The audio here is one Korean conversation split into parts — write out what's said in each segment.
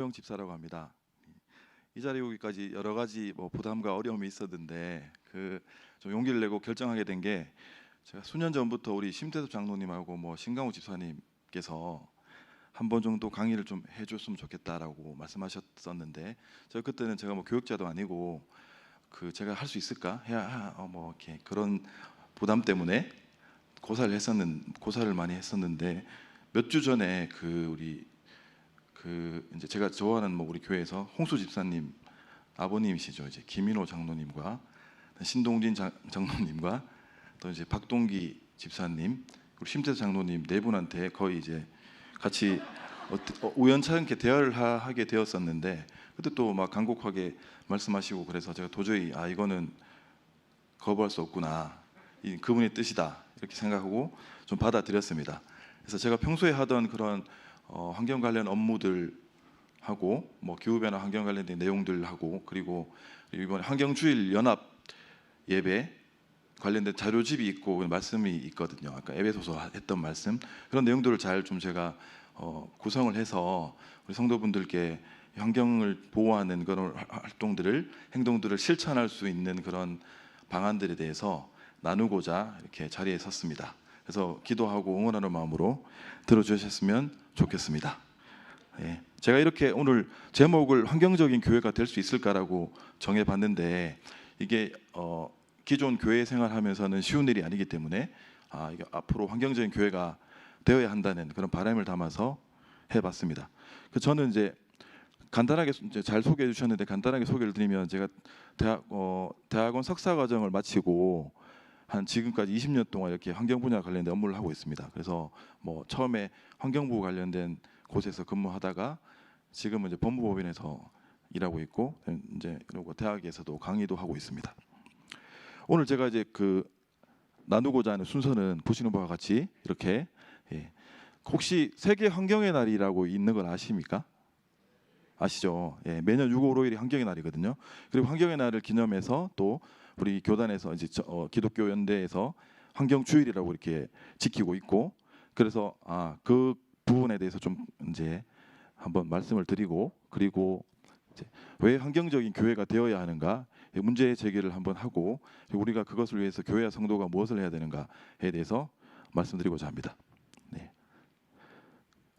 형 집사라고 합니다. 이 자리에 오기까지 여러 가지 부담과 어려움이 있었는데 좀 용기를 내고 결정하게 된 게 제가 수년 전부터 우리 심태섭 장로님하고 신강호 집사님께서 한 번 정도 강의를 좀 해줬으면 좋겠다라고 말씀하셨었는데 그때는 제가 교육자도 아니고 제가 할 수 있을까 해야 이렇게 그런 부담 때문에 고사를 많이 했었는데 몇 주 전에 이제 제가 좋아하는 우리 교회에서 홍수 집사님 아버님이시죠. 이제 김인호 장로님과 신동진 장로님과 또 이제 박동기 집사님 그리고 심태수 장로님 네 분한테 거의 이제 같이 우연찮게 대화를 하게 되었었는데 그때 또 막 간곡하게 말씀하시고 그래서 제가 도저히 이거는 거부할 수 없구나, 그분의 뜻이다 이렇게 생각하고 좀 받아들였습니다. 그래서 제가 평소에 하던 그런 환경 관련 업무들 하고 기후변화 환경 관련된 내용들 하고 그리고 이번에 환경주일 연합 예배 관련된 자료집이 있고 말씀이 있거든요. 아까 에베소서 했던 말씀 그런 내용들을 잘 좀 제가 구성을 해서 우리 성도분들께 환경을 보호하는 그런 활동들을 행동들을 실천할 수 있는 그런 방안들에 대해서 나누고자 이렇게 자리에 섰습니다. 그래서 기도하고 응원하는 마음으로 들어주셨으면 좋겠습니다. 예, 제가 이렇게 오늘 제목을 환경적인 교회가 될 수 있을까라고 정해봤는데 이게 기존 교회 생활하면서는 쉬운 일이 아니기 때문에 이게 앞으로 환경적인 교회가 되어야 한다는 그런 바람을 담아서 해봤습니다. 저는 이제 간단하게 이제 잘 소개해 주셨는데 간단하게 소개를 드리면 제가 대학원 석사 과정을 마치고 한 지금까지 20년 동안 이렇게 환경 분야 관련된 업무를 하고 있습니다. 그래서 처음에 환경부 관련된 곳에서 근무하다가 지금은 이제 법무법인에서 일하고 있고 이제 그리고 대학에서도 강의도 하고 있습니다. 오늘 제가 이제 나누고자 하는 순서는 보시는 바와 같이 이렇게 혹시 세계 환경의 날이라고 있는 걸 아십니까? 아시죠? 예, 매년 6월 5일이 환경의 날이거든요. 그리고 환경의 날을 기념해서 또 우리 교단에서 이제 기독교 연대에서 환경주일이라고 이렇게 지키고 있고 그래서 그 부분에 대해서 좀 이제 한번 말씀을 드리고 그리고 이제 왜 환경적인 교회가 되어야 하는가 문제 제기를 한번 하고 우리가 그것을 위해서 교회와 성도가 무엇을 해야 되는가에 대해서 말씀드리고자 합니다. 네.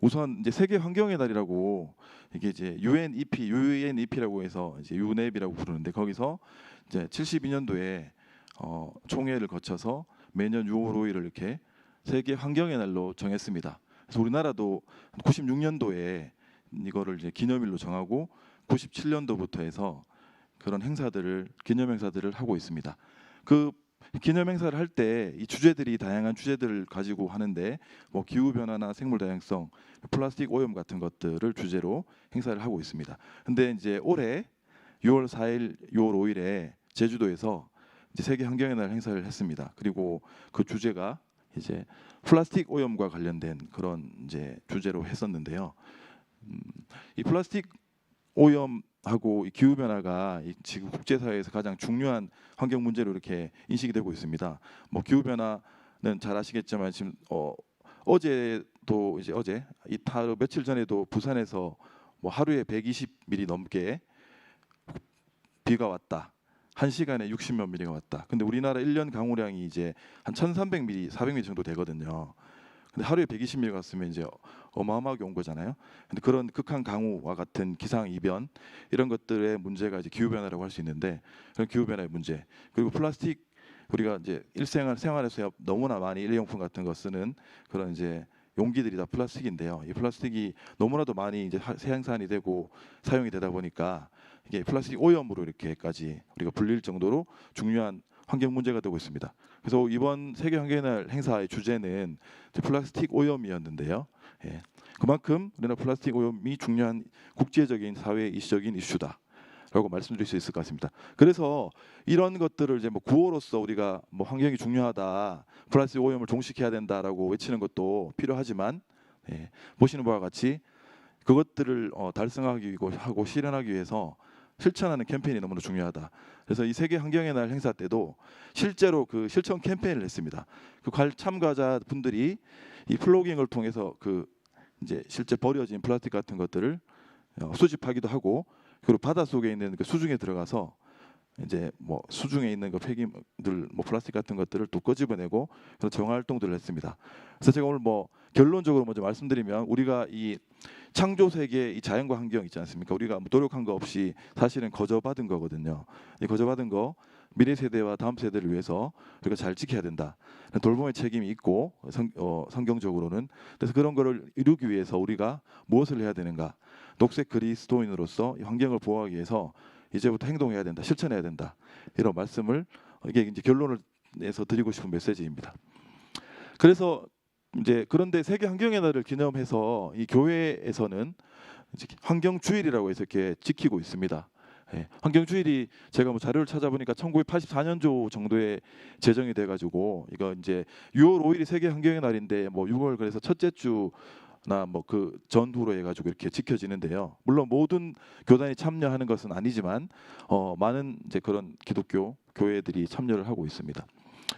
우선 이제 세계 환경의 날이라고 이게 이제 UNEP라고 해서 이제 UNEP이라고 부르는데 거기서 이제 72년도에 총회를 거쳐서 매년 6월 5일을 이렇게 세계 환경의 날로 정했습니다. 그래서 우리나라도 96년도에 이거를 이제 기념일로 정하고 97년도부터 해서 그런 기념 행사들을 하고 있습니다. 그 기념 행사를 할 때 이 주제들이 다양한 주제들을 가지고 하는데 기후 변화나 생물 다양성, 플라스틱 오염 같은 것들을 주제로 행사를 하고 있습니다. 근데 이제 올해 6월 4일, 6월 5일에 제주도에서 이제 세계 환경의 날 행사를 했습니다. 그리고 그 주제가 이제 플라스틱 오염과 관련된 그런 이제 주제로 했었는데요. 이 플라스틱 오염하고 이 기후 변화가 지금 국제 사회에서 가장 중요한 환경 문제로 이렇게 인식이 되고 있습니다. 기후 변화는 잘 아시겠지만 지금 어제도 이제 하루 며칠 전에도 부산에서 하루에 120mm 넘게 비가 왔다. 1시간에 60몇 미리가 왔다. 근데 우리나라 1년 강우량이 이제 한 1,300mm, 400mm 정도 되거든요. 근데 하루에 120mm 갔으면 이제 어마어마하게 온 거잖아요. 근데 그런 극한 강우와 같은 기상 이변 이런 것들의 문제가 이제 기후 변화라고 할 수 있는데 그런 기후 변화의 문제 그리고 플라스틱 우리가 이제 생활에서 너무나 많이 일회용품 같은 거 쓰는 그런 이제 용기들이 다 플라스틱인데요. 이 플라스틱이 너무나도 많이 이제 생산이 되고 사용이 되다 보니까 이게 플라스틱 오염으로 이렇게까지 우리가 불릴 정도로 중요한 환경 문제가 되고 있습니다. 그래서 이번 세계 환경의 날 행사의 주제는 플라스틱 오염이었는데요. 예, 그만큼 우리나라 플라스틱 오염이 중요한 국제적인 사회 이슈적인 이슈다라고 말씀드릴 수 있을 것 같습니다. 그래서 이런 것들을 이제 구호로서 우리가 환경이 중요하다, 플라스틱 오염을 종식해야 된다라고 외치는 것도 필요하지만 보시는 바와 같이 그것들을 달성하기 하고 실현하기 위해서 실천하는 캠페인이 너무나 중요하다. 그래서 이 세계 환경의 날 행사 때도 실제로 그 실천 캠페인을 했습니다. 그 참가자 분들이 이 플로깅을 통해서 이제 실제 버려진 플라스틱 같은 것들을 수집하기도 하고, 그리고 바다 속에 있는 그 수중에 들어가서 이제 뭐 수중에 있는 그 폐기물, 뭐 플라스틱 같은 것들을 또 끄집어내고 그런 정화 활동들을 했습니다. 그래서 제가 오늘 뭐 결론적으로 먼저 말씀드리면, 우리가 이 창조 세계, 이 자연과 환경 있지 않습니까? 우리가 뭐 노력한 거 없이 사실은 거저받은 거거든요. 이 거저받은 거 미래 세대와 다음 세대를 위해서 우리가 잘 지켜야 된다. 돌봄의 책임이 있고 성경적으로는. 그래서 그런 거를 이루기 위해서 우리가 무엇을 해야 되는가? 녹색 그리스도인으로서 이 환경을 보호하기 위해서 이제부터 행동해야 된다, 실천해야 된다, 이런 말씀을, 이게 이제 결론을 내서 드리고 싶은 메시지입니다. 그래서 이제 그런데 세계 환경의 날을 기념해서 이 교회에서는 이제 환경 주일이라고 해서 이렇게 지키고 있습니다. 예, 환경 주일이 제가 뭐 자료를 찾아보니까 1984년도 정도에 제정이 돼가지고, 이거 이제 6월 5일이 세계 환경의 날인데 뭐 6월 그래서 첫째 주 나 뭐 그 전후로 해가지고 이렇게 지켜지는데요. 물론 모든 교단이 참여하는 것은 아니지만 많은 이제 그런 기독교 교회들이 참여를 하고 있습니다.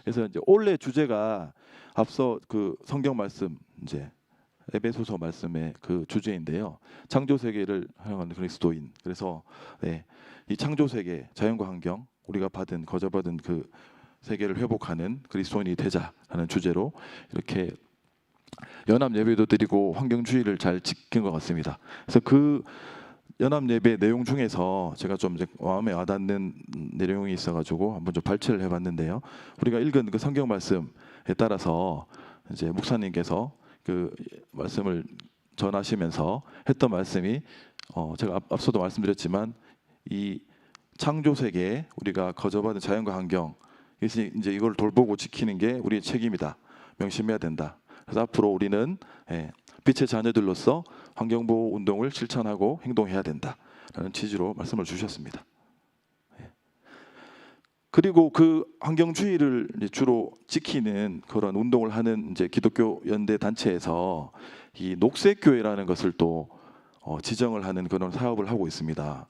그래서 이제 올해 주제가 앞서 그 성경 말씀, 이제 에베소서 말씀의 그 주제인데요. 창조 세계를 활용하는 그리스도인. 그래서 네, 이 창조 세계, 자연과 환경, 우리가 거저받은 그 세계를 회복하는 그리스도인이 되자라는 주제로 이렇게 연합 예배도 드리고 환경주의를 잘 지킨 것 같습니다. 그래서 그 연합 예배 내용 중에서 제가 좀 이제 마음에 와닿는 내용이 있어가지고 한번 좀 발췌를 해봤는데요. 우리가 읽은 그 성경 말씀에 따라서 이제 목사님께서 그 말씀을 전하시면서 했던 말씀이, 제가 앞서도 말씀드렸지만 이 창조 세계에 우리가 거저받은 자연과 환경, 이제 이걸 돌보고 지키는 게 우리의 책임이다, 명심해야 된다. 그래서 앞으로 우리는 빛의 자녀들로서 환경보호 운동을 실천하고 행동해야 된다라는 취지로 말씀을 주셨습니다. 그리고 그 환경주의를 주로 지키는 그런 운동을 하는 이제 기독교 연대 단체에서 이 녹색교회라는 것을 또 지정을 하는 그런 사업을 하고 있습니다.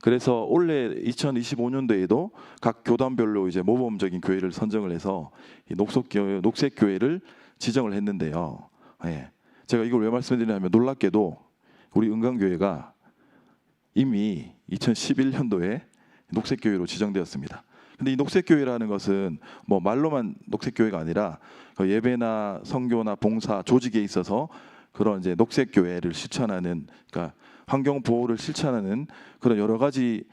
그래서 올해 2025년도에도 각 교단별로 이제 모범적인 교회를 선정을 해서 이 녹색교회를 지정을 했는데요. 제가 이걸 왜 말씀드리냐면, 놀랍게도 우리 은강교회가 이미 2011년도에 녹색교회로 지정되었습니다. 근데 이 녹색교회라는 것은 뭐 말로만 녹색교회가 아니라 그 예배나 선교나 봉사, 조직에 있어서 그런 이제 녹색교회를 실천하는, 그러니까 환경 보호를 실천하는 그런 여러 가지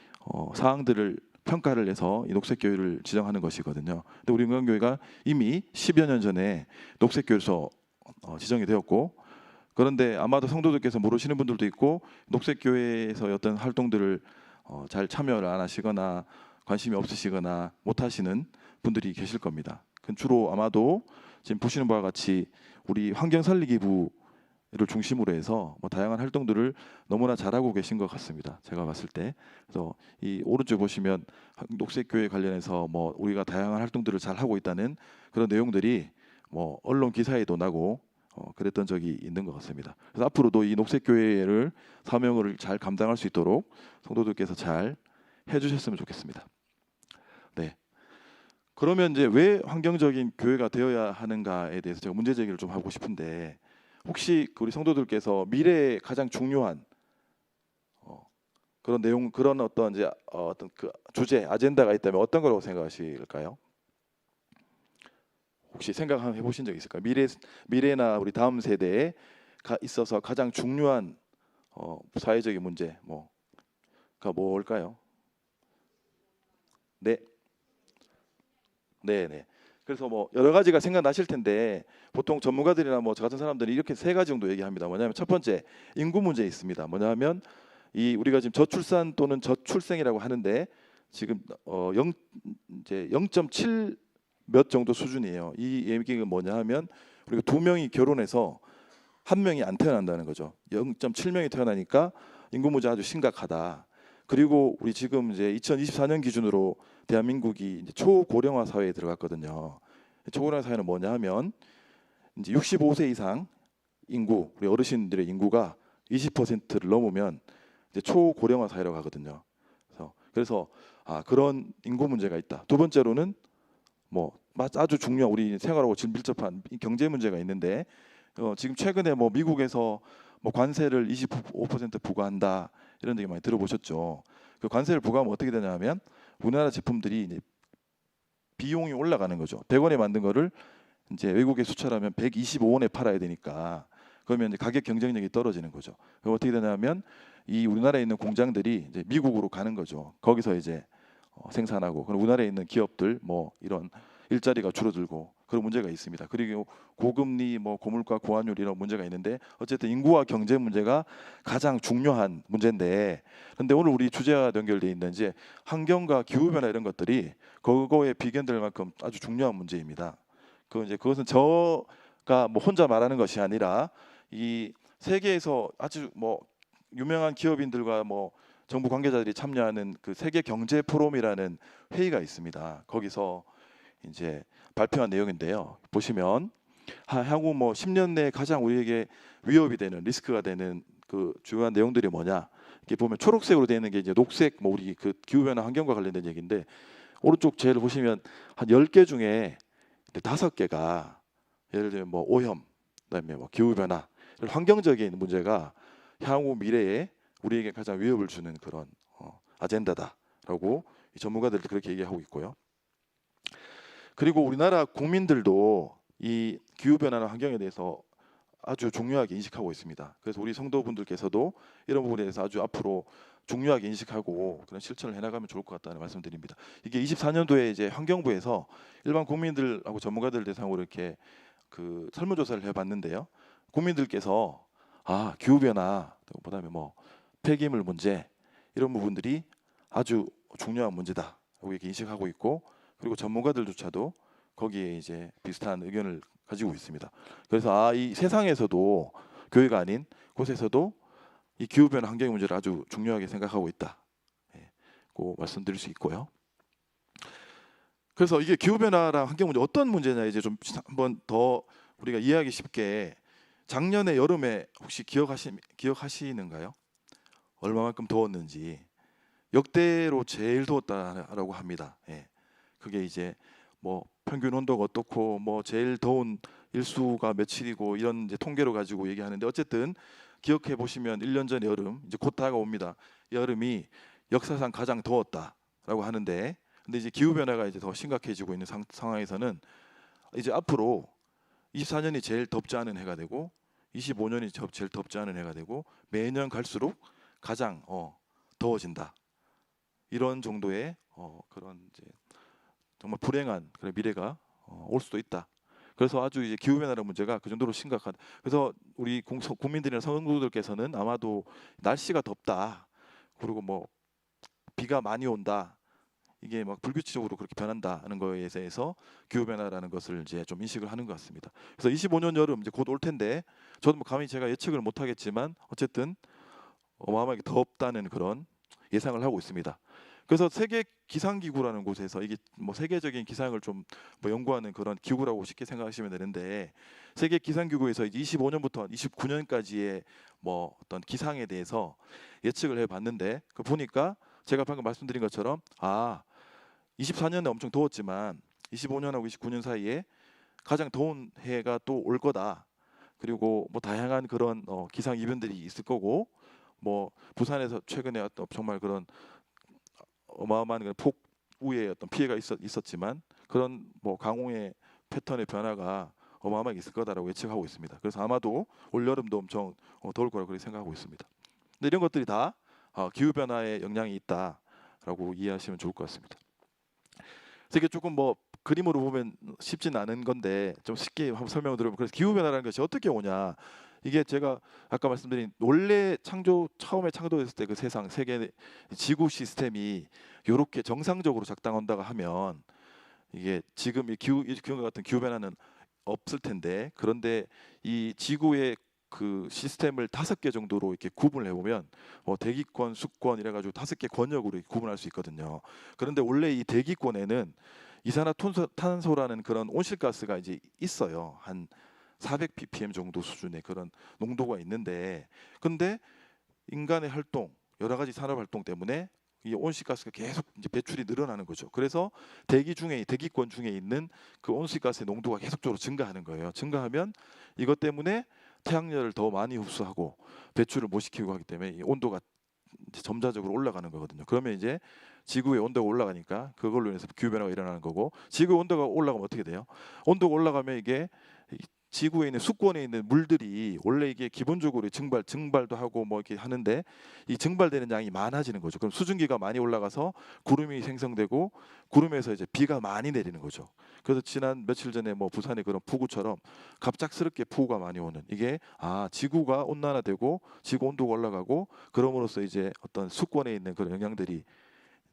사항들을 평가를 해서 이 녹색교회를 지정하는 것이거든요. 근데 우리 은강교회가 이미 10여 년 전에 녹색교회에서 지정이 되었고, 그런데 아마도 성도들께서 모르시는 분들도 있고, 녹색교회에서 어떤 활동들을 잘 참여를 안 하시거나 관심이 없으시거나 못 하시는 분들이 계실 겁니다. 주로 아마도 지금 보시는 바와 같이 우리 환경살리기부를 중심으로 해서 뭐 다양한 활동들을 너무나 잘하고 계신 것 같습니다. 제가 봤을 때. 그래서 이 오른쪽 보시면 녹색교회 관련해서 뭐 우리가 다양한 활동들을 잘 하고 있다는 그런 내용들이 뭐 언론 기사에도 나고 그랬던 적이 있는 것 같습니다. 그래서 앞으로도 이 녹색교회를 사명을 잘 감당할 수 있도록 성도들께서 잘 해주셨으면 좋겠습니다. 네. 그러면 이제 왜 환경적인 교회가 되어야 하는가에 대해서 제가 문제 제기를 좀 하고 싶은데, 혹시 우리 성도들께서 미래에 가장 중요한 그런 내용, 그런 어떤 이제 어떤 그 주제, 아젠다가 있다면 어떤 거라고 생각하실까요? 혹시 생각해 보신 적 있을까요? 미래나 우리 다음 세대에 있어서 가장 중요한 사회적인 문제 뭐가 뭘까요? 네, 네. 그래서 뭐 여러 가지가 생각나실 텐데, 보통 전문가들이나 뭐 저 같은 사람들이 이렇게 세 가지 정도 얘기합니다. 뭐냐면 첫 번째, 인구 문제 있습니다. 뭐냐면 이 우리가 지금 저출산 또는 저출생이라고 하는데 지금 이제 0.7 몇 정도 수준이에요. 이 얘기가 뭐냐 하면 우리가 두 명이 결혼해서 한 명이 안 태어난다는 거죠. 0.7명이 태어나니까 인구 문제 아주 심각하다. 그리고 우리 지금 이제 2024년 기준으로 대한민국이 이제 초고령화 사회에 들어갔거든요. 초고령화 사회는 뭐냐 하면 이제 65세 이상 인구, 우리 어르신들의 인구가 20%를 넘으면 이제 초고령화 사회라고 하거든요. 그래서 그런 인구 문제가 있다. 두 번째로는 뭐 아주 중요한 우리 생활하고 지금 밀접한 경제 문제가 있는데, 지금 최근에 뭐 미국에서 뭐 관세를 25% 부과한다 이런 얘기 많이 들어보셨죠. 그 관세를 부과하면 어떻게 되냐면 우리나라 제품들이 이제 비용이 올라가는 거죠. 100원에 만든 거를 이제 외국에 수출하면 125원에 팔아야 되니까 그러면 이제 가격 경쟁력이 떨어지는 거죠. 그럼 어떻게 되냐면 이 우리나라에 있는 공장들이 이제 미국으로 가는 거죠. 거기서 이제 생산하고 그럼 우리나라에 있는 기업들 뭐 이런 일자리가 줄어들고 그런 문제가 있습니다. 그리고 고금리, 뭐 고물가, 고환율 이런 문제가 있는데 어쨌든 인구와 경제 문제가 가장 중요한 문제인데 그런데 오늘 우리 주제와 연결돼 있는 이제 환경과 기후 변화 이런 것들이 그거에 비견될 만큼 아주 중요한 문제입니다. 그것은 저가 뭐 혼자 말하는 것이 아니라 이 세계에서 아주 뭐 유명한 기업인들과 뭐 정부 관계자들이 참여하는 그 세계 경제 포럼이라는 회의가 있습니다. 거기서 이제 발표한 내용인데요. 보시면 향후 뭐 10년 내에 가장 우리에게 위협이 되는 리스크가 되는 그 주요한 내용들이 뭐냐? 이렇게 보면 초록색으로 되어 있는 게 이제 녹색 뭐 우리 그 기후 변화 환경과 관련된 얘기인데 오른쪽 제일 보시면 한 10개 중에 5개가 예를 들면 뭐 오염, 그다음에 뭐 기후 변화, 환경적인 문제가 향후 미래에 우리에게 가장 위협을 주는 그런 아젠다다라고 이 전문가들도 그렇게 얘기하고 있고요. 그리고 우리나라 국민들도 이 기후 변화나 환경에 대해서 아주 중요하게 인식하고 있습니다. 그래서 우리 성도분들께서도 이런 부분에 대해서 아주 앞으로 중요하게 인식하고 그런 실천을 해나가면 좋을 것 같다는 말씀드립니다. 이게 24년도에 이제 환경부에서 일반 국민들하고 전문가들 대상으로 이렇게 그 설문조사를 해봤는데요. 국민들께서 기후 변화, 그다음에 뭐 폐기물 문제 이런 부분들이 아주 중요한 문제다라고 이렇게 인식하고 있고 그리고 전문가들조차도 거기에 이제 비슷한 의견을 가지고 있습니다. 그래서 이 세상에서도 교회가 아닌 곳에서도 이 기후 변화 환경 문제를 아주 중요하게 생각하고 있다. 고 말씀드릴 수 있고요. 그래서 이게 기후 변화랑 환경 문제 어떤 문제냐 이제 좀 한번 더 우리가 이해하기 쉽게 작년에 여름에 혹시 기억하시는가요? 얼마만큼 더웠는지 역대로 제일 더웠다라고 합니다. 그게 이제 뭐 평균 온도가 어떻고 뭐 제일 더운 일수가 며칠이고 이런 이제 통계로 가지고 얘기하는데 어쨌든 기억해 보시면 1년 전 여름 이제 곧 다가옵니다. 여름이 역사상 가장 더웠다라고 하는데 근데 이제 기후 변화가 이제 더 심각해지고 있는 상황에서는 이제 앞으로 24년이 제일 덥지 않은 해가 되고 25년이 제일 덥지 않은 해가 되고 매년 갈수록 가장 더워진다. 이런 정도의 그런 이제 정말 불행한 그런 미래가 올 수도 있다. 그래서 아주 이제 기후 변화라는 문제가 그 정도로 심각하다. 그래서 우리 국민들이나 성도들께서는 아마도 날씨가 덥다. 그리고 뭐 비가 많이 온다. 이게 막 불규칙적으로 그렇게 변한다는 거에 대해서 기후 변화라는 것을 이제 좀 인식을 하는 것 같습니다. 그래서 25년 여름 이제 곧 올 텐데 저도 뭐 감히 제가 예측을 못 하겠지만 어쨌든 어마어마하게 덥다는 그런 예상을 하고 있습니다. 그래서 세계 기상 기구라는 곳에서 이게 뭐 세계적인 기상을 좀 뭐 연구하는 그런 기구라고 쉽게 생각하시면 되는데 세계 기상 기구에서 25년부터 29년까지의 뭐 어떤 기상에 대해서 예측을 해봤는데 그 보니까 제가 방금 말씀드린 것처럼 24년에 엄청 더웠지만 25년하고 29년 사이에 가장 더운 해가 또 올 거다. 그리고 뭐 다양한 그런 기상 이변들이 있을 거고 뭐 부산에서 최근에 어떤 정말 그런 어마어마한 그런 폭우의 어떤 피해가 있었지만 그런 뭐 강우의 패턴의 변화가 어마어마하게 있을 거다라고 예측하고 있습니다. 그래서 아마도 올 여름도 엄청 더울 거라고 그렇게 생각하고 있습니다. 근데 이런 것들이 다 기후 변화에 영향이 있다라고 이해하시면 좋을 것 같습니다. 그래서 이게 조금 뭐 그림으로 보면 쉽진 않은 건데 좀 쉽게 한번 설명을 드려보면 그래서 기후 변화라는 것이 어떻게 오냐 이게 제가 아까 말씀드린 원래 처음에 창조됐을 때 그 세계 지구 시스템이 이렇게 정상적으로 작동한다고 하면 이게 지금 이 기후 같은 기후 변화는 없을 텐데 그런데 이 지구의 그 시스템을 5개 정도로 이렇게 구분을 해보면 대기권, 수권 이래가지고 5개 권역으로 구분할 수 있거든요. 그런데 원래 이 대기권에는 이산화탄소라는 그런 온실가스가 이제 있어요. 한 400 ppm 정도 수준의 그런 농도가 있는데, 근데 인간의 활동, 여러 가지 산업 활동 때문에 이 온실가스가 계속 이제 배출이 늘어나는 거죠. 그래서 대기권 중에 있는 그 온실가스의 농도가 계속적으로 증가하는 거예요. 증가하면 이것 때문에 태양열을 더 많이 흡수하고 배출을 못 시키고 하기 때문에 이 온도가 이제 점차적으로 올라가는 거거든요. 그러면 이제 지구의 온도가 올라가니까 그걸로 인해서 기후 변화가 일어나는 거고, 지구 온도가 올라가면 어떻게 돼요? 온도가 올라가면 이게 지구에 있는 수권에 있는 물들이 원래 이게 기본적으로 증발도 하고 뭐 이렇게 하는데 이 증발되는 양이 많아지는 거죠. 그럼 수증기가 많이 올라가서 구름이 생성되고 구름에서 이제 비가 많이 내리는 거죠. 그래서 지난 며칠 전에 뭐 부산의 그런 폭우처럼 갑작스럽게 폭우가 많이 오는, 이게 지구가 온난화되고 지구 온도가 올라가고 그럼으로써 이제 어떤 수권에 있는 그런 영향들이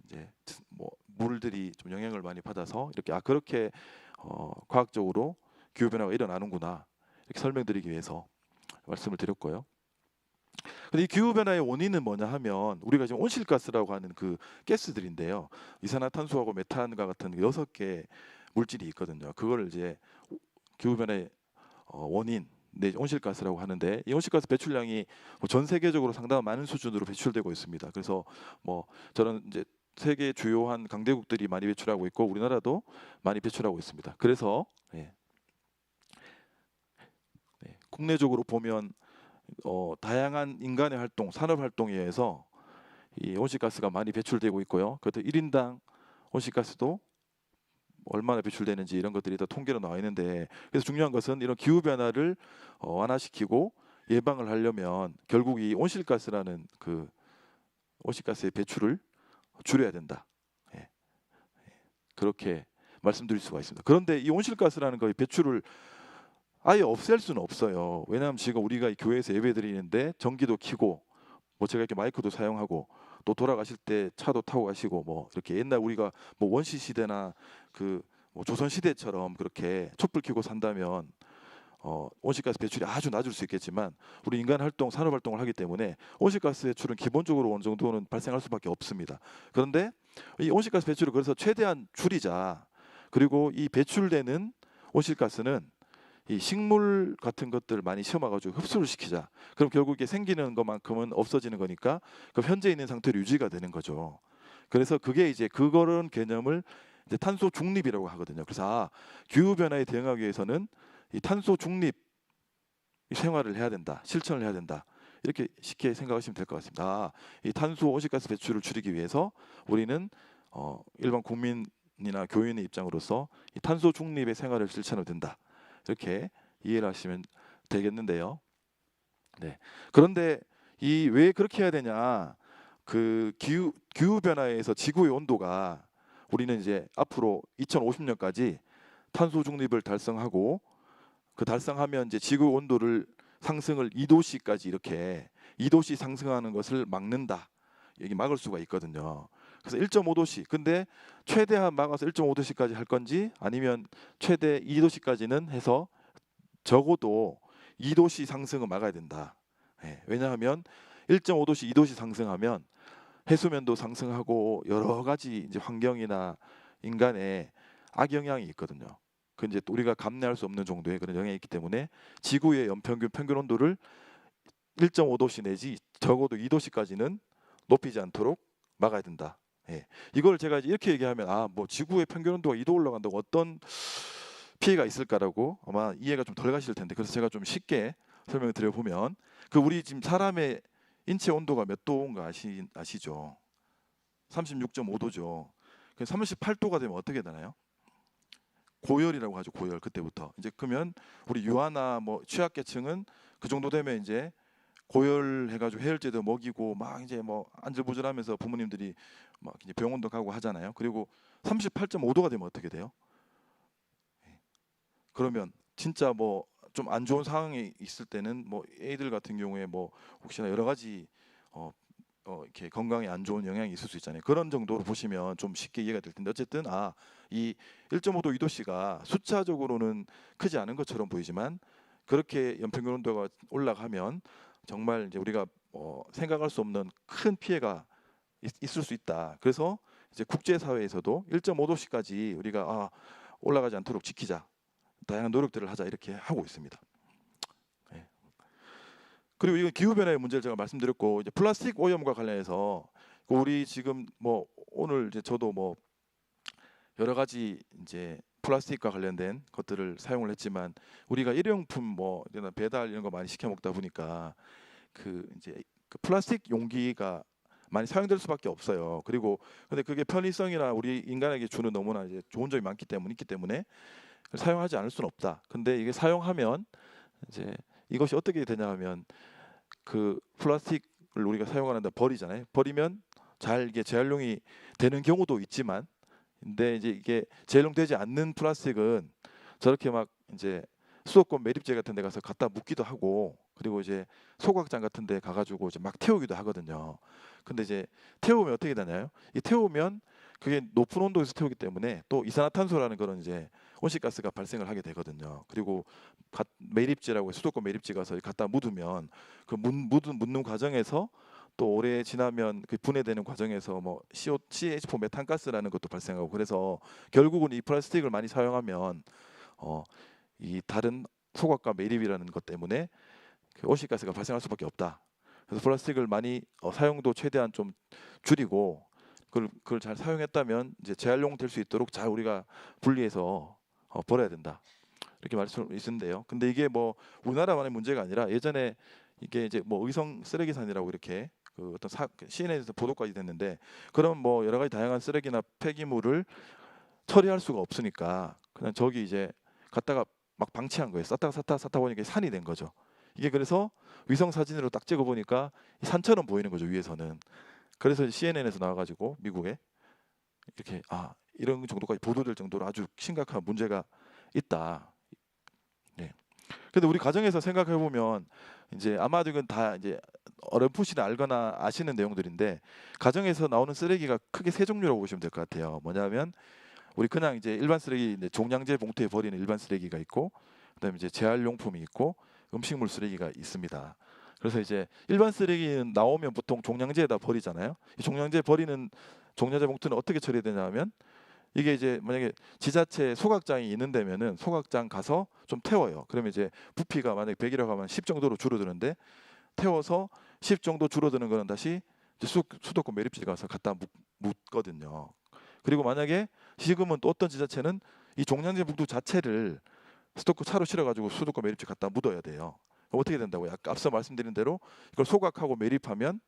이제 뭐 물들이 좀 영향을 많이 받아서 이렇게 그렇게 과학적으로 기후 변화가 일어나는구나, 이렇게 설명드리기 위해서 말씀을 드렸고요. 근데 이 기후 변화의 원인은 뭐냐 하면 우리가 지금 온실가스라고 하는 그 가스들인데요. 이산화탄소하고 메탄과 같은 6개 물질이 있거든요. 그걸 이제 기후 변화의 원인, 온실가스라고 하는데, 이 온실가스 배출량이 전 세계적으로 상당히 많은 수준으로 배출되고 있습니다. 그래서 뭐 저는 이제 세계 주요한 강대국들이 많이 배출하고 있고 우리나라도 많이 배출하고 있습니다. 그래서 국내적으로 보면 다양한 인간의 활동, 산업 활동에 의해서 이 온실가스가 많이 배출되고 있고요. 그것도 1인당 온실가스도 얼마나 배출되는지 이런 것들이 다 통계로 나와 있는데, 그래서 중요한 것은 이런 기후 변화를 완화시키고 예방을 하려면 결국 이 온실가스라는 그 온실가스의 배출을 줄여야 된다. 예, 그렇게 말씀드릴 수가 있습니다. 그런데 이 온실가스라는 거의 배출을 아예 없앨 수는 없어요. 왜냐하면 지금 우리가 이 교회에서 예배 드리는데 전기도 켜고 뭐 제가 이렇게 마이크도 사용하고 또 돌아가실 때 차도 타고 가시고 뭐 이렇게 옛날 우리가 뭐 원시 시대나 그 뭐 조선 시대처럼 그렇게 촛불 켜고 산다면 온실가스 배출이 아주 낮을 수 있겠지만 우리 인간 활동, 산업 활동을 하기 때문에 온실가스 배출은 기본적으로 어느 정도는 발생할 수밖에 없습니다. 그런데 이 온실가스 배출을 그래서 최대한 줄이자. 그리고 이 배출되는 온실가스는 이 식물 같은 것들을 많이 심어가지고 흡수를 시키자. 그럼 결국 이게 생기는 것만큼은 없어지는 거니까 그럼 현재 있는 상태로 유지가 되는 거죠. 그래서 그게 이제 그거는 개념을 이제 탄소 중립이라고 하거든요. 그래서 기후 변화에 대응하기 위해서는 이 탄소 중립 생활을 해야 된다, 실천을 해야 된다. 이렇게 쉽게 생각하시면 될 것 같습니다. 이 탄소 온실가스 배출을 줄이기 위해서 우리는 일반 국민이나 교인의 입장으로서 이 탄소 중립의 생활을 실천해야 된다. 이렇게 이해를 하시면 되겠는데요. 네. 그런데 이 왜 그렇게 해야 되냐? 그 기후 변화에 의해서 지구의 온도가 우리는 이제 앞으로 2050년까지 탄소 중립을 달성하고 그 달성하면 이제 지구 온도를 상승을 2도씨까지 이렇게 2도씨 상승하는 것을 막는다. 여기 막을 수가 있거든요. 그래서 1.5도씨. 근데 최대한 막아서 1.5도씨까지 할 건지 아니면 최대 2도씨까지는 해서 적어도 2도씨 상승은 막아야 된다. 왜냐하면 1.5도씨, 2도씨 상승하면 해수면도 상승하고 여러 가지 이제 환경이나 인간의 악영향이 있거든요. 그 이제 우리가 감내할 수 없는 정도의 그런 영향이 있기 때문에 지구의 평균 온도를 1.5도씨 내지 적어도 2도씨까지는 높이지 않도록 막아야 된다. 이걸 제가 이렇게 얘기하면 뭐 지구의 평균 온도가 2도 올라간다고 어떤 피해가 있을까라고 아마 이해가 좀 덜 가실 텐데, 그래서 제가 좀 쉽게 설명을 드려보면 그 우리 지금 사람의 인체 온도가 몇 도인가 아시죠? 36.5도죠. 38도가 되면 어떻게 되나요? 고열이라고 하죠. 고열. 그때부터 이제 그러면 우리 유아나 뭐 취약계층은 그 정도 되면 이제 고열해가지고 해열제도 먹이고 막 이제 뭐 안절부절하면서 부모님들이 막 이제 병원도 가고 하잖아요. 그리고 38.5도가 되면 어떻게 돼요? 그러면 진짜 뭐 좀 안 좋은 상황이 있을 때는 뭐 애들 같은 경우에 뭐 혹시나 여러 가지 이렇게 건강에 안 좋은 영향이 있을 수 있잖아요. 그런 정도로 보시면 좀 쉽게 이해가 될 텐데, 어쨌든 이 1.5도, 2도씨가 숫자적으로는 크지 않은 것처럼 보이지만 그렇게 연평균 온도가 올라가면 정말 이제 우리가 생각할 수 없는 큰 피해가 있을 수 있다. 그래서 이제 국제 사회에서도 1.5도씨까지 우리가 올라가지 않도록 지키자. 다양한 노력들을 하자 이렇게 하고 있습니다. 그리고 이건 기후 변화의 문제를 제가 말씀드렸고, 이제 플라스틱 오염과 관련해서 우리 지금 뭐 오늘 이제 저도 뭐 여러 가지 이제 플라스틱과 관련된 것들을 사용을 했지만 우리가 일회용품 뭐 이런 배달 이런 거 많이 시켜 먹다 보니까 그 이제 그 플라스틱 용기가 많이 사용될 수밖에 없어요. 그리고 근데 그게 편의성이나 우리 인간에게 주는 너무나 이제 좋은 점이 있기 때문에 사용하지 않을 수는 없다. 근데 이게 사용하면 이제 이것이 어떻게 되냐 하면 그 플라스틱을 우리가 사용하는데 버리잖아요. 버리면 잘 이게 재활용이 되는 경우도 있지만 근데 이제 이게 재활용되지 않는 플라스틱은 저렇게 막 이제 수도권 매립재 같은 데 가서 갖다 묻기도 하고 그리고 이제 소각장 같은 데 가가지고 이제 막 태우기도 하거든요. 근데 이제 태우면 어떻게 되나요? 이 태우면 그게 높은 온도에서 태우기 때문에 또 이산화탄소라는 그런 이제 온실가스가 발생을 하게 되거든요. 그리고 매립지라고 해서 수도권 매립지 가서 갖다 묻으면 그 묻는 과정에서 또 오래 지나면 그 분해되는 과정에서 뭐 CH4 메탄가스라는 것도 발생하고 그래서 결국은 이 플라스틱을 많이 사용하면 이 다른 소각과 매립이라는 것 때문에 그 온실가스가 발생할 수밖에 없다. 그래서 플라스틱을 많이 사용도 최대한 좀 줄이고 그걸 잘 사용했다면 이제 재활용 될 수 있도록 잘 우리가 분리해서 버려야 된다. 이렇게 말씀이 있는데요. 근데 이게 뭐 우리나라만의 문제가 아니라 예전에 이게 이제 뭐 의성 쓰레기산이라고 이렇게 그 어떤 CNN에서 보도까지 됐는데 그런 뭐 여러 가지 다양한 쓰레기나 폐기물을 처리할 수가 없으니까 그냥 저기 이제 갖다가 막 방치한 거예요. 쌓다 보니까 산이 된 거죠. 이게 그래서 위성 사진으로 딱 찍어 보니까 산처럼 보이는 거죠 위에서는. 그래서 CNN에서 나와가지고 미국에 이렇게 이런 정도까지 보도될 정도로 아주 심각한 문제가 있다. 네. 근데 우리 가정에서 생각해 보면 이제 아마도 이건 다 이제 어렴풋이 알거나 아시는 내용들인데 가정에서 나오는 쓰레기가 크게 세 종류라고 보시면 될 것 같아요. 뭐냐면 우리 그냥 이제 일반 쓰레기 이제 종량제 봉투에 버리는 일반 쓰레기가 있고 그다음에 이제 재활용품이 있고 음식물 쓰레기가 있습니다. 그래서 이제 일반 쓰레기는 나오면 보통 종량제에다 버리잖아요. 이 종량제 버리는 종량제 봉투는 어떻게 처리되냐면 이게 이제 만약에 지자체 소각장이 있는 데면은 소각장 가서 좀 태워요. 그러면 이제 부피가 만약에 100이라고 하면 10 정도로 줄어드는데 태워서 10 정도 줄어드는 거는 다시 이제 수도권 매립지에 가서 갖다 묻거든요. 그리고 만약에 지금은 또 어떤 지자체는 이 종량제 봉투 자체를 수도권 차로 실어가지고 수도권 매립지 갖다 묻어야 돼요. 어떻게 된다고요? 아까 앞서 말씀드린 대로 이걸 소각하고 매립하면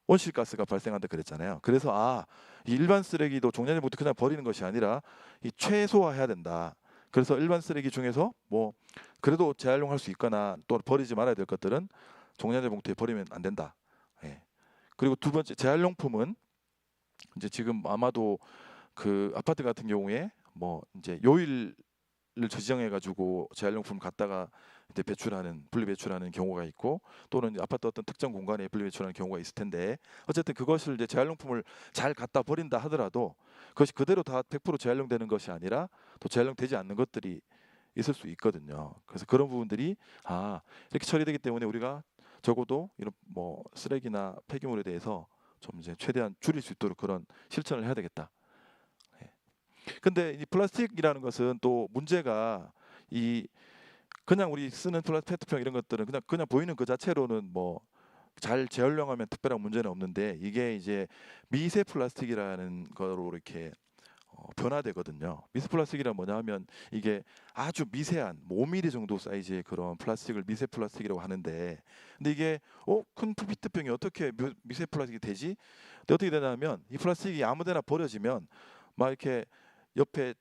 온실가스가 발생한다 그랬잖아요. 그래서 이 일반 쓰레기도 종량제부터 그냥 버리는 것이 아니라 이 최소화해야 된다. 그래서 일반 쓰레기 중에서 뭐 그래도 재활용할 수 있거나 또 버리지 말아야 될 것들은 종량제 봉투에 버리면 안 된다. 예. 그리고 두 번째 재활용품은 이제 지금 아마도 그 아파트 같은 경우에 뭐 이제 요일을 지정해 가지고 재활용품 갖다가 이제 분리 배출하는 경우가 있고 또는 아파트 어떤 특정 공간에 분리 배출하는 경우가 있을 텐데 어쨌든 그것을 이제 재활용품을 잘 갖다 버린다 하더라도 그것이 그대로 다 100% 재활용되는 것이 아니라 또 재활용되지 않는 것들이 있을 수 있거든요. 그래서 그런 부분들이 이렇게 처리되기 때문에 우리가 적어도 이런 뭐 쓰레기나 폐기물에 대해서 좀 이제 최대한 줄일 수 있도록 그런 실천을 해야 되겠다. 예. 근데 이 플라스틱이라는 것은 또 문제가 이 그냥 우리 쓰는 페트병 이런 것들은 그냥 보이는 그 자체로는 뭐 잘 재활용하면 특별한 문제는 없는데 이게 이제 미세 플라스틱이라는 거로 이렇게 변화되거든요. 미세 플라스틱이란 뭐냐 하면 이게 아주 미세한 뭐 5mm 정도 사이즈의 그런 플라스틱을 미세 플라스틱이라고 하는데 근데 이게 큰 페트병이 어떻게 미세 플라스틱이 되지? 근데 어떻게 되냐면 이 플라스틱이 아무데나 버려지면 막 이렇게 옆에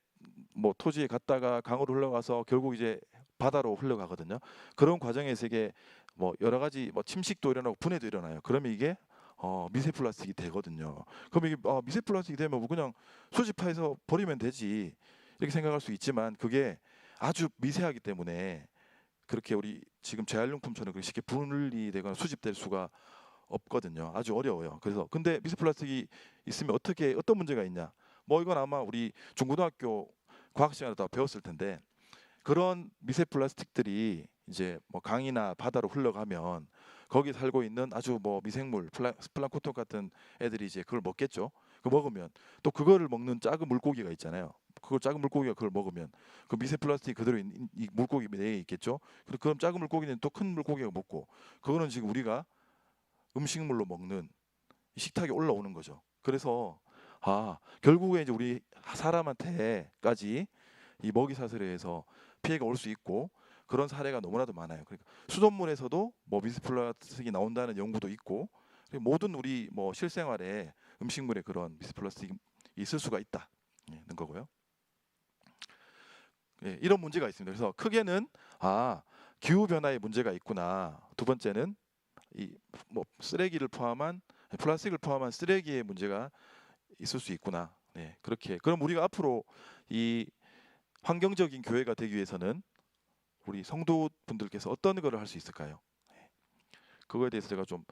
뭐 토지에 갔다가 강으로 흘러가서 결국 이제 바다로 흘러가거든요. 그런 과정에서 이게 뭐 여러 가지 뭐 침식도 일어나고 분해도 일어나요. 그러면 이게 미세 플라스틱이 되거든요. 그럼 이게 미세 플라스틱이 되면 뭐 그냥 수집해서 버리면 되지 이렇게 생각할 수 있지만 그게 아주 미세하기 때문에 그렇게 우리 지금 재활용품처럼 그렇게 쉽게 분리되거나 수집될 수가 없거든요. 아주 어려워요. 그래서 근데 미세 플라스틱이 있으면 어떤 문제가 있냐? 뭐 이건 아마 우리 중고등학교 과학 시간에 다 배웠을 텐데 그런 미세 플라스틱들이 이제 뭐 강이나 바다로 흘러가면 거기 살고 있는 아주 뭐 미생물 플랑크톤 같은 애들이 이제 그걸 먹겠죠. 그 먹으면 또 그거를 먹는 작은 물고기가 있잖아요. 그걸 작은 물고기가 그걸 먹으면 그 미세 플라스틱 그대로 이 물고기 내에 있겠죠. 그럼 작은 물고기는 또 큰 물고기가 먹고 그거는 지금 우리가 음식물로 먹는 식탁에 올라오는 거죠. 그래서 결국에 이제 우리 사람한테까지 이 먹이 사슬에 의해서 피해가 올 수 있고 그런 사례가 너무나도 많아요. 그러니까 수돗물에서도 뭐 미스플라스틱이 나온다는 연구도 있고 모든 우리 뭐 실생활에 음식물에 그런 미스플라스틱이 있을 수가 있다는 거고요. 이런 문제가 있습니다. 그래서 크게는 기후 변화에 문제가 있구나. 두 번째는 이 뭐 쓰레기를 포함한 플라스틱을 포함한 쓰레기에 문제가 있을 수 있구나. 그렇게. 그럼 우리가 앞으로 이 환경적인 교회가 되기 위해서는 우리 성도분들께서 어떤 거를 할 수 있을까요? 그거에 대해서 제가 좀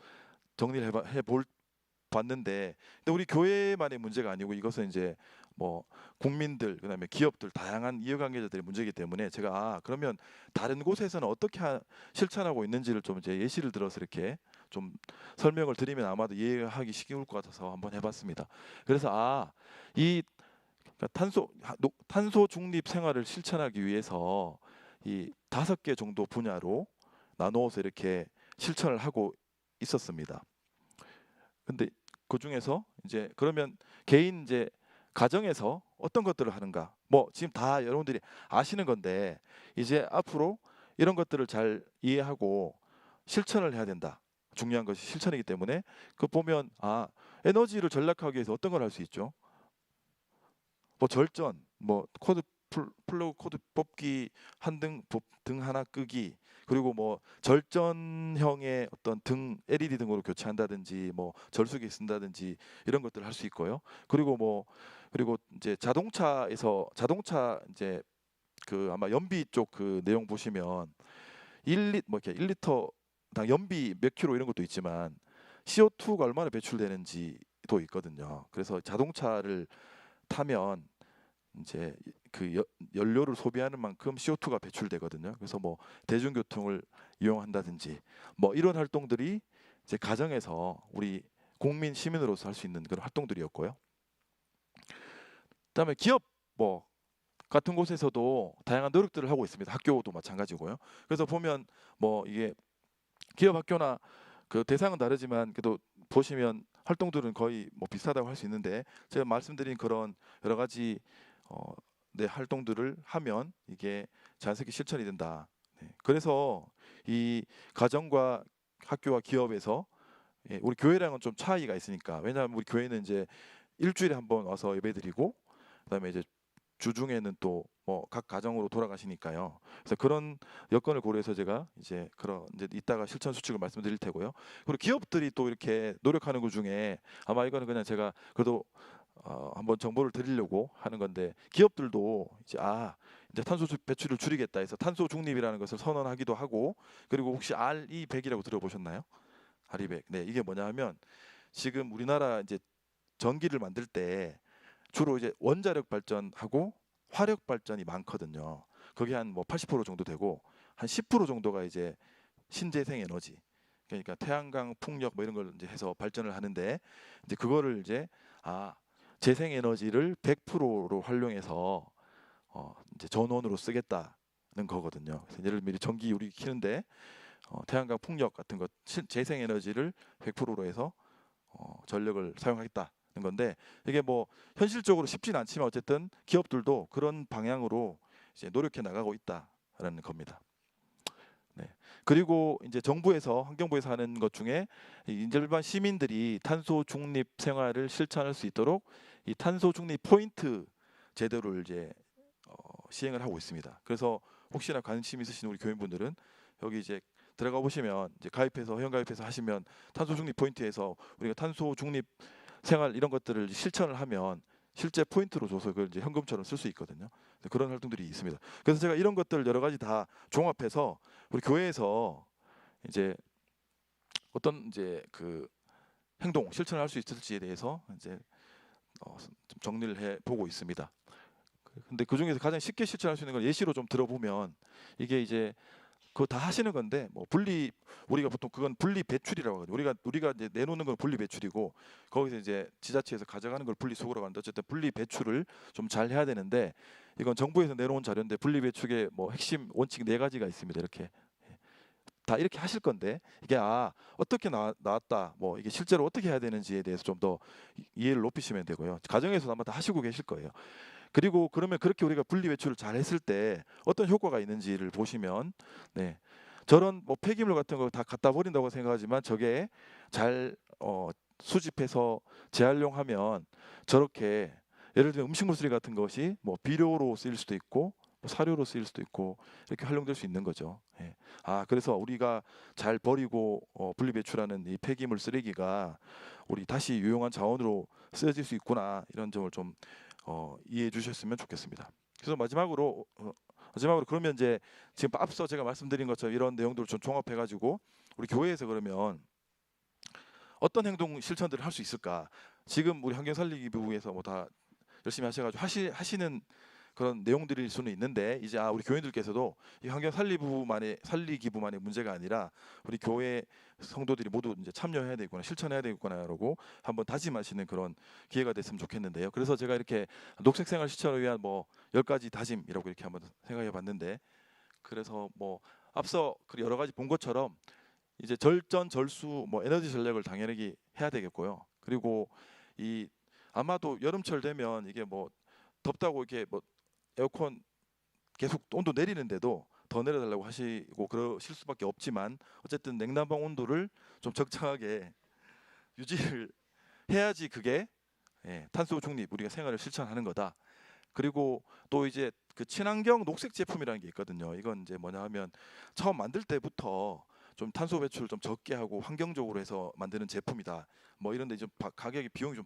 정리를 해볼 봤는데, 근데 우리 교회만의 문제가 아니고 이것은 이제 뭐 국민들 그다음에 기업들 다양한 이해관계자들의 문제이기 때문에 제가 그러면 다른 곳에서는 어떻게 실천하고 있는지를 좀 이제 예시를 들어서 이렇게 좀 설명을 드리면 아마도 이해하기 쉬울 것 같아서 한번 해봤습니다. 그래서 이 그러니까 탄소 중립 생활을 실천하기 위해서 이 5개 정도 분야로 나누어서 이렇게 실천을 하고 있었습니다. 근데 그 중에서 이제 그러면 개인 이제 가정에서 어떤 것들을 하는가? 뭐 지금 다 여러분들이 아시는 건데 이제 앞으로 이런 것들을 잘 이해하고 실천을 해야 된다. 중요한 것이 실천이기 때문에 그 보면 에너지를 절약하기 위해서 어떤 걸 할 수 있죠? 뭐 절전, 뭐 플러그 코드 뽑기, 등 하나 끄기, 그리고 뭐 절전형의 어떤 등 LED 등으로 교체한다든지 뭐 절수기 쓴다든지 이런 것들을 할 수 있고요. 그리고 이제 자동차 이제 그 아마 연비 쪽 그 내용 보시면 1리터당 연비 몇 킬로 이런 것도 있지만 CO2가 얼마나 배출되는지도 있거든요. 그래서 자동차를 타면 이제 그 연료를 소비하는 만큼 CO2가 배출되거든요. 그래서 뭐 대중교통을 이용한다든지 뭐 이런 활동들이 이제 가정에서 우리 국민 시민으로서 할 수 있는 그런 활동들이었고요. 그다음에 기업 뭐 같은 곳에서도 다양한 노력들을 하고 있습니다. 학교도 마찬가지고요. 그래서 보면 뭐 이게 기업 학교나 그 대상은 다르지만 그래도 보시면 활동들은 거의 뭐 비슷하다고 할 수 있는데 제가 말씀드린 그런 여러 가지 활동들을 하면 이게 자연스럽게 실천이 된다. 그래서 이 가정과 학교와 기업에서 우리 교회랑은 좀 차이가 있으니까 왜냐하면 우리 교회는 이제 일주일에 한 번 와서 예배드리고 그다음에 이제 주중에는 또 뭐 각 가정으로 돌아가시니까요. 그래서 그런 여건을 고려해서 제가 이제 이따가 실천 수칙을 말씀드릴 테고요. 그리고 기업들이 또 이렇게 노력하는 것 중에 아마 이거는 그냥 제가 그래도 한번 정보를 드리려고 하는 건데 기업들도 이제 탄소 배출을 줄이겠다 해서 탄소 중립이라는 것을 선언하기도 하고 그리고 혹시 RE100이라고 들어보셨나요? RE100. 네, 이게 뭐냐 하면 지금 우리나라 이제 전기를 만들 때 주로 이제 원자력 발전하고 화력 발전이 많거든요. 그게 한 뭐 80% 정도 되고 한 10% 정도가 이제 신재생 에너지. 그러니까 태양광, 풍력 뭐 이런 걸 이제 해서 발전을 하는데 이제 그거를 이제 재생 에너지를 100%로 활용해서 이제 전원으로 쓰겠다는 거거든요. 그래서 예를 들면 전기 우리 키는데 태양광, 풍력 같은 것 재생 에너지를 100%로 해서 전력을 사용하겠다는 건데 이게 뭐 현실적으로 쉽진 않지만 어쨌든 기업들도 그런 방향으로 이제 노력해 나가고 있다라는 겁니다. 네. 그리고 이제 정부에서 환경부에서 하는 것 중에 일반 시민들이 탄소 중립 생활을 실천할 수 있도록 이 탄소 중립 포인트 제도를 이제 시행을 하고 있습니다. 그래서 혹시나 관심 있으신 우리 교인분들은 여기 이제 들어가 보시면 이제 회원 가입해서 하시면 탄소 중립 포인트에서 우리가 탄소 중립 생활 이런 것들을 실천을 하면 실제 포인트로 줘서 그걸 이제 현금처럼 쓸 수 있거든요. 그런 활동들이 있습니다. 그래서 제가 이런 것들 여러 가지 다 종합해서 우리 교회에서 이제 어떤 이제 그 행동 실천을 할 수 있을지에 대해서 이제 좀 정리를 해 보고 있습니다. 근데 그 중에서 가장 쉽게 실천할 수 있는 걸 예시로 좀 들어보면 이게 이제 그거 다 하시는 건데 뭐 우리가 보통 그건 분리 배출이라고 하거든요. 우리가 이제 내놓는 건 분리 배출이고 거기서 이제 지자체에서 가져가는 걸 분리 수거라고 하는데 어쨌든 분리 배출을 좀 잘 해야 되는데 이건 정부에서 내놓은 자료인데 분리 배출의 뭐 핵심 원칙 4가지가 있습니다. 이렇게 다 이렇게 하실 건데 이게 어떻게 나왔다 뭐 이게 실제로 어떻게 해야 되는지에 대해서 좀 더 이해를 높이시면 되고요. 가정에서도 아마 다 하시고 계실 거예요. 그리고 그러면 그렇게 우리가 분리 배출을 잘 했을 때 어떤 효과가 있는지를 보시면 네. 저런 뭐 폐기물 같은 거 다 갖다 버린다고 생각하지만 저게 잘 수집해서 재활용하면 저렇게 예를 들면 음식물 쓰레기 같은 것이 뭐 비료로 쓰일 수도 있고 뭐 사료로 쓰일 수도 있고 이렇게 활용될 수 있는 거죠. 예. 그래서 우리가 잘 버리고 분리 배출하는 이 폐기물 쓰레기가 우리 다시 유용한 자원으로 쓰여질 수 있구나 이런 점을 좀 이해해 주셨으면 좋겠습니다. 그래서 마지막으로 그러면 이제 지금 앞서 제가 말씀드린 것처럼 이런 내용들을 좀 종합해 가지고 우리 교회에서 그러면 어떤 행동 실천들을 할 수 있을까? 지금 우리 환경살리기부에서 뭐 다 열심히 하셔가지고 하시는 그런 내용들일 수는 있는데 이제 우리 교인들께서도 이 살리기부만의 문제가 아니라 우리 교회 성도들이 모두 이제 참여해야 되겠구나 실천해야 되겠구나라고 한번 다짐하시는 그런 기회가 됐으면 좋겠는데요. 그래서 제가 이렇게 녹색생활 실천을 위한 뭐 10가지 다짐이라고 이렇게 한번 생각해봤는데 그래서 뭐 앞서 그 여러 가지 본 것처럼 이제 절전 절수 뭐 에너지 전략을 당연히 해야 되겠고요. 그리고 이 아마도 여름철 되면 이게 뭐 덥다고 이렇게 뭐 에어컨 계속 온도 내리는데도 더 내려달라고 하시고 그러실 수밖에 없지만 어쨌든 냉난방 온도를 좀 적정하게 유지를 해야지 그게 탄소 중립 우리가 생활을 실천하는 거다. 그리고 또 이제 그 친환경 녹색 제품이라는 게 있거든요. 이건 이제 뭐냐 하면 처음 만들 때부터 좀 탄소 배출을 좀 적게 하고 환경적으로 해서 만드는 제품이다. 뭐 이런데 좀 가격이 비용이 좀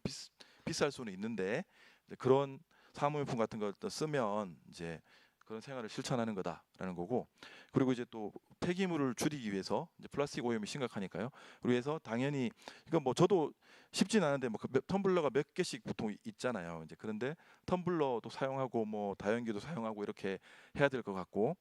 비쌀 수는 있는데 이제 그런 사무용품 같은 걸 또 쓰면 이제 그런 생활을 실천하는 거다라는 거고 그리고 이제 또 폐기물을 줄이기 위해서 이제 플라스틱 오염이 심각하니까요. 그래서 당연히 이건 뭐 저도 쉽진 않은데 뭐 텀블러가 몇 개씩 보통 있잖아요. 이제 그런데 텀블러도 사용하고 뭐 다용기도 사용하고 이렇게 해야 될 것 같고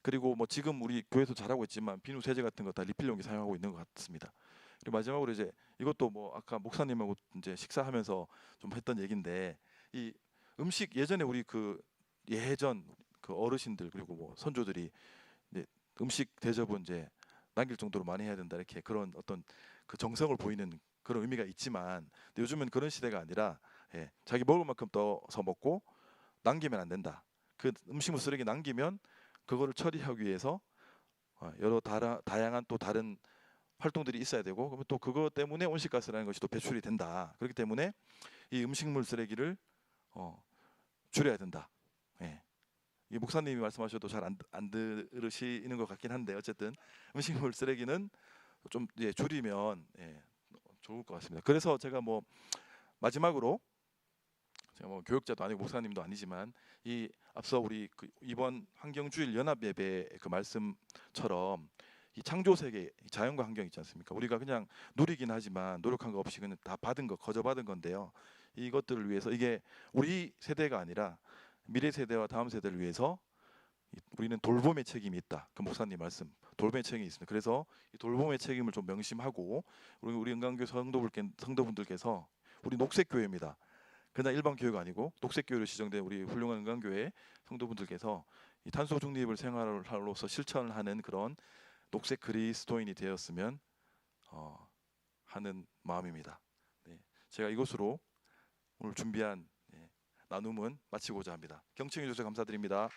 그리고 뭐 지금 우리 교회에서 잘하고 있지만 비누 세제 같은 거 다 리필용기 사용하고 있는 것 같습니다. 그리고 마지막으로 이제 이것도 뭐 아까 목사님하고 이제 식사하면서 좀 했던 얘기인데 이 음식 예전에 우리 그 예전 그 어르신들 그리고 뭐 선조들이 이제 음식 대접은 이제 남길 정도로 많이 해야 된다 이렇게 그런 어떤 그 정성을 보이는 그런 의미가 있지만 요즘은 그런 시대가 아니라 자기 먹을 만큼 떠서 먹고 남기면 안 된다. 그 음식물 쓰레기 남기면 그거를 처리하기 위해서 여러 다양한 또 다른 활동들이 있어야 되고 그러면 또 그것 때문에 온실가스라는 것이 또 배출이 된다. 그렇기 때문에 이 음식물 쓰레기를 줄여야 된다. 예. 이 목사님이 말씀하셔도 잘 안 들으시는 것 같긴 한데 어쨌든 음식물 쓰레기는 좀 줄이면 좋을 것 같습니다. 그래서 제가 뭐 마지막으로 제가 뭐 교육자도 아니고 목사님도 아니지만 이 앞서 우리 그 이번 환경주일 연합 예배 그 말씀처럼 이 창조 세계 자연과 환경 있지 않습니까? 우리가 그냥 누리긴 하지만 노력한 거 없이 그냥 다 받은 거 거저 받은 건데요. 이것들을 위해서 이게 우리 세대가 아니라 미래 세대와 다음 세대를 위해서 우리는 돌봄의 책임이 있다. 그 목사님 말씀 돌봄의 책임이 있습니다. 그래서 이 돌봄의 책임을 좀 명심하고 우리 은강교 성도분들께서 우리 녹색 교회입니다. 그냥 일반 교회가 아니고 녹색 교회로 지정된 우리 훌륭한 은강교회 성도분들께서 이 탄소 중립을 생활로서 실천하는 그런 녹색 그리스도인이 되었으면 하는 마음입니다. 네, 제가 이것으로 오늘 준비한 나눔은 마치고자 합니다. 경청해 주셔서 감사드립니다.